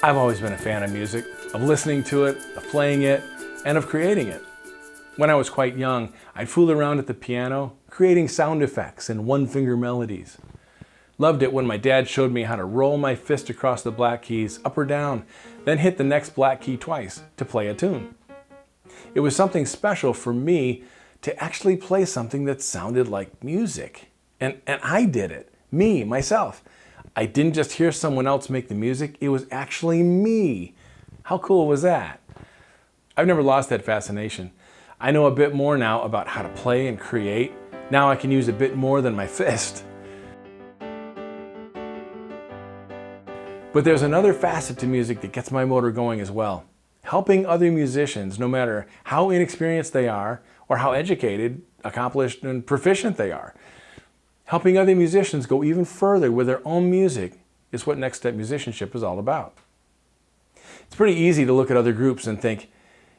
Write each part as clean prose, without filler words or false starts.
I've always been a fan of music, of listening to it, of playing it, and of creating it. When I was quite young, I'd fool around at the piano, creating sound effects and one-finger melodies. Loved it when my dad showed me how to roll my fist across the black keys up or down, then hit the next black key twice to play a tune. It was something special for me to actually play something that sounded like music. And I did it, myself. I didn't just hear someone else make the music, it was actually me. How cool was that? I've never lost that fascination. I know a bit more now about how to play and create. Now I can use a bit more than my fist. But there's another facet to music that gets my motor going as well. Helping other musicians, no matter how inexperienced they are, or how educated, accomplished, and proficient they are. Helping other musicians go even further with their own music is what Next Step Musicianship is all about. It's pretty easy to look at other groups and think,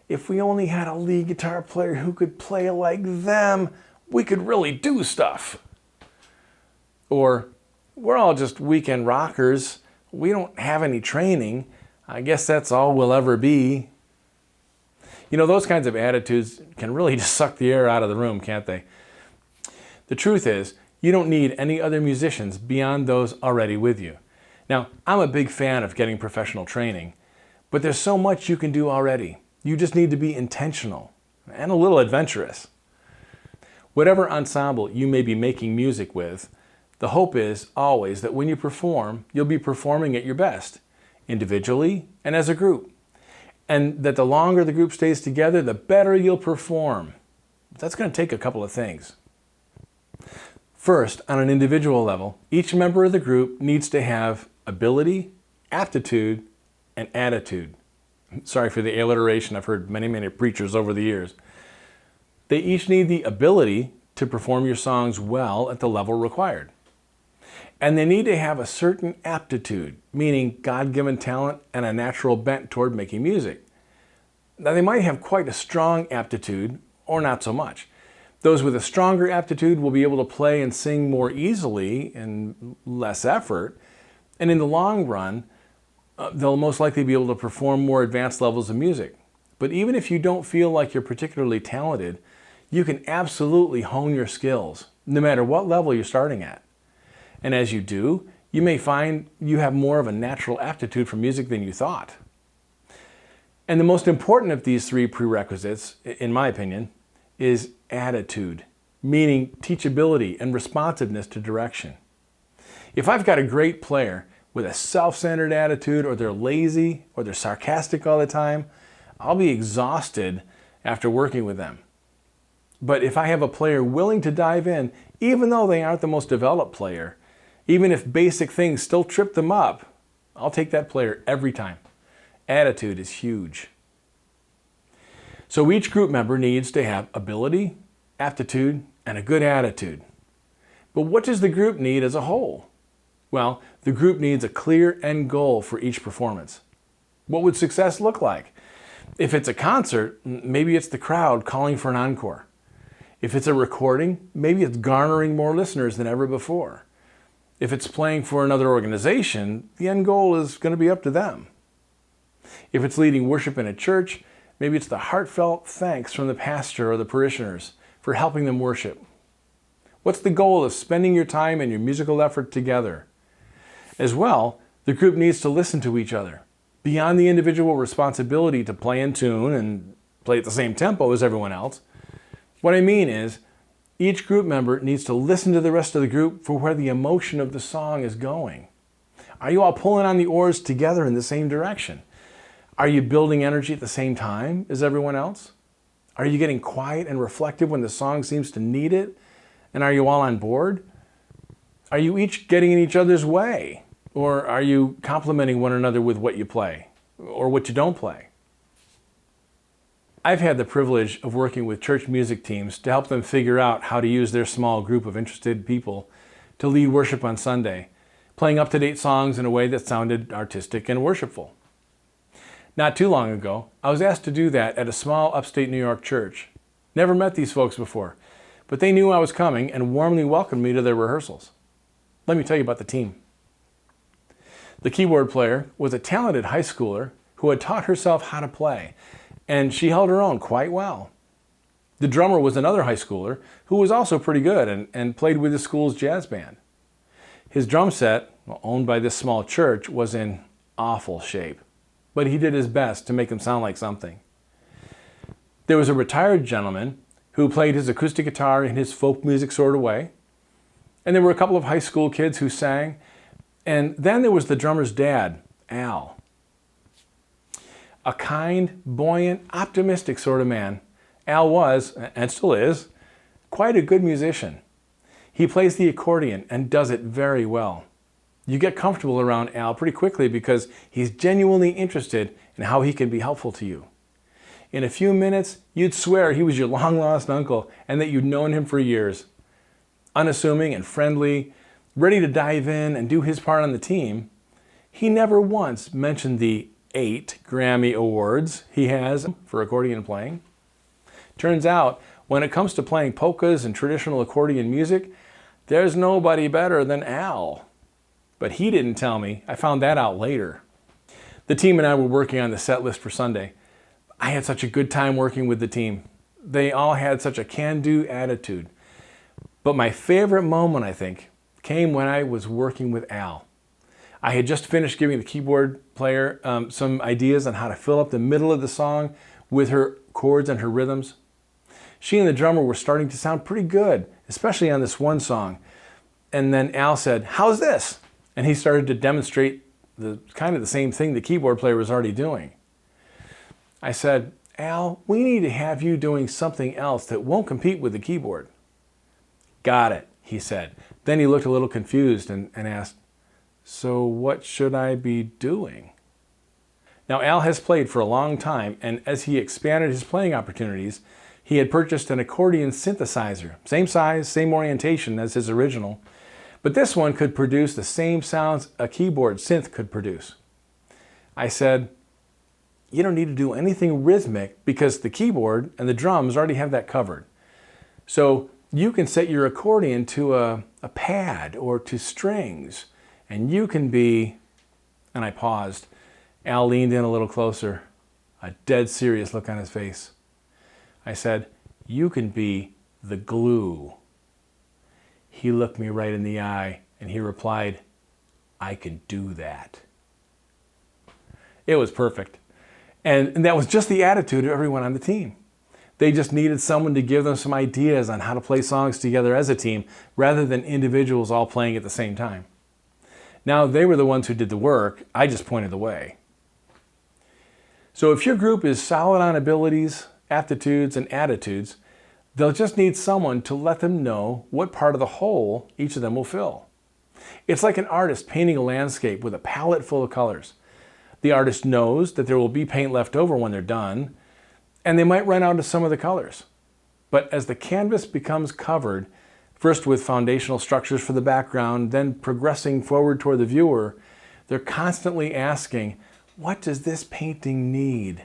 if we only had a lead guitar player who could play like them, we could really do stuff. Or, we're all just weekend rockers, we don't have any training, I guess that's all we'll ever be. You know, those kinds of attitudes can really just suck the air out of the room, can't they? The truth is, you don't need any other musicians beyond those already with you. Now, I'm a big fan of getting professional training, but there's so much you can do already. You just need to be intentional and a little adventurous. Whatever ensemble you may be making music with, the hope is always that when you perform, you'll be performing at your best, individually and as a group. And that the longer the group stays together, the better you'll perform. That's going to take a couple of things. First, on an individual level, each member of the group needs to have ability, aptitude, and attitude. Sorry for the alliteration, I've heard many preachers over the years. They each need the ability to perform your songs well at the level required. And they need to have a certain aptitude, meaning God-given talent and a natural bent toward making music. Now they might have quite a strong aptitude, or not so much. Those with a stronger aptitude will be able to play and sing more easily and less effort. And in the long run, they'll most likely be able to perform more advanced levels of music. But even if you don't feel like you're particularly talented, you can absolutely hone your skills, no matter what level you're starting at. And as you do, you may find you have more of a natural aptitude for music than you thought. And the most important of these three prerequisites, in my opinion, is attitude, meaning teachability and responsiveness to direction. If I've got a great player with a self-centered attitude, or they're lazy, or they're sarcastic all the time, I'll be exhausted after working with them. But if I have a player willing to dive in, even though they aren't the most developed player, even if basic things still trip them up, I'll take that player every time. Attitude is huge. So each group member needs to have ability, aptitude, and a good attitude. But what does the group need as a whole? Well, the group needs a clear end goal for each performance. What would success look like? If it's a concert, maybe it's the crowd calling for an encore. If it's a recording, maybe it's garnering more listeners than ever before. If it's playing for another organization, the end goal is going to be up to them. If it's leading worship in a church, maybe it's the heartfelt thanks from the pastor or the parishioners for helping them worship. What's the goal of spending your time and your musical effort together? As well, the group needs to listen to each other. Beyond the individual responsibility to play in tune and play at the same tempo as everyone else, what I mean is, each group member needs to listen to the rest of the group for where the emotion of the song is going. Are you all pulling on the oars together in the same direction? Are you building energy at the same time as everyone else? Are you getting quiet and reflective when the song seems to need it? And are you all on board? Are you each getting in each other's way? Or are you complimenting one another with what you play or what you don't play? I've had the privilege of working with church music teams to help them figure out how to use their small group of interested people to lead worship on Sunday, playing up-to-date songs in a way that sounded artistic and worshipful. Not too long ago, I was asked to do that at a small upstate New York church. Never met these folks before, but they knew I was coming and warmly welcomed me to their rehearsals. Let me tell you about the team. The keyboard player was a talented high schooler who had taught herself how to play, and she held her own quite well. The drummer was another high schooler who was also pretty good and played with the school's jazz band. His drum set, owned by this small church, was in awful shape, but he did his best to make him sound like something. There was a retired gentleman who played his acoustic guitar in his folk music sort of way, and there were a couple of high school kids who sang, and then there was the drummer's dad, Al. A kind, buoyant, optimistic sort of man. Al was, and still is, quite a good musician. He plays the accordion and does it very well. You get comfortable around Al pretty quickly because he's genuinely interested in how he can be helpful to you. In a few minutes, you'd swear he was your long-lost uncle and that you'd known him for years. Unassuming and friendly, ready to dive in and do his part on the team, he never once mentioned the 8 Grammy Awards he has for accordion playing. Turns out, when it comes to playing polkas and traditional accordion music, there's nobody better than Al. But he didn't tell me. I found that out later. The team and I were working on the set list for Sunday. I had such a good time working with the team. They all had such a can-do attitude. But my favorite moment, I think, came when I was working with Al. I had just finished giving the keyboard player some ideas on how to fill up the middle of the song with her chords and her rhythms. She and the drummer were starting to sound pretty good, especially on this one song. And then Al said, "How's this?" And he started to demonstrate kind of the same thing the keyboard player was already doing. I said, "Al, we need to have you doing something else that won't compete with the keyboard." "Got it," he said. Then he looked a little confused and asked, "So what should I be doing?" Now, Al has played for a long time, and as he expanded his playing opportunities, he had purchased an accordion synthesizer, same size, same orientation as his original, but this one could produce the same sounds a keyboard synth could produce. I said, "You don't need to do anything rhythmic because the keyboard and the drums already have that covered. So you can set your accordion to a pad or to strings, and you can be," and I paused. Al leaned in a little closer, a dead serious look on his face. I said, "You can be the glue." He looked me right in the eye and he replied, "I can do that." It was perfect. And that was just the attitude of everyone on the team. They just needed someone to give them some ideas on how to play songs together as a team rather than individuals all playing at the same time. Now, they were the ones who did the work. I just pointed the way. So if your group is solid on abilities, aptitudes, and attitudes, they'll just need someone to let them know what part of the whole each of them will fill. It's like an artist painting a landscape with a palette full of colors. The artist knows that there will be paint left over when they're done, and they might run out of some of the colors. But as the canvas becomes covered, first with foundational structures for the background, then progressing forward toward the viewer, they're constantly asking, "What does this painting need?"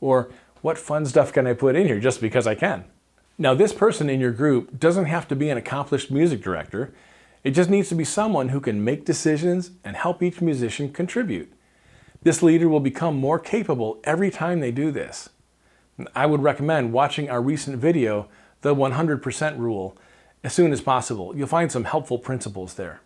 Or, "What fun stuff can I put in here just because I can?" Now, this person in your group doesn't have to be an accomplished music director. It just needs to be someone who can make decisions and help each musician contribute. This leader will become more capable every time they do this. I would recommend watching our recent video, The 100% Rule, as soon as possible. You'll find some helpful principles there.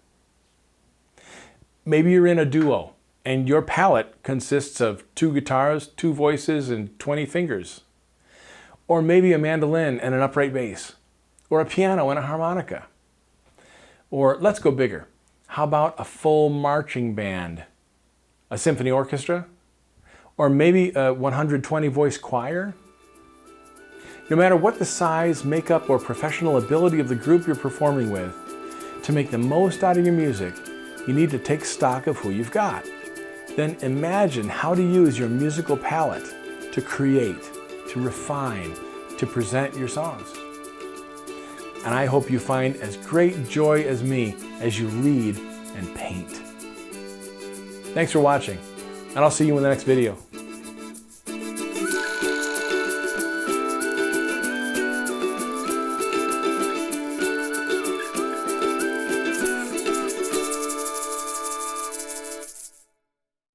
Maybe you're in a duo and your palette consists of 2 guitars, 2 voices, and 20 fingers. Or maybe a mandolin and an upright bass, or a piano and a harmonica. Or let's go bigger. How about a full marching band? A symphony orchestra? Or maybe a 120 voice choir? No matter what the size, makeup, or professional ability of the group you're performing with, to make the most out of your music, you need to take stock of who you've got. Then imagine how to use your musical palette to create, to refine, to present your songs. And I hope you find as great joy as me as you lead and paint. Thanks for watching, and I'll see you in the next video.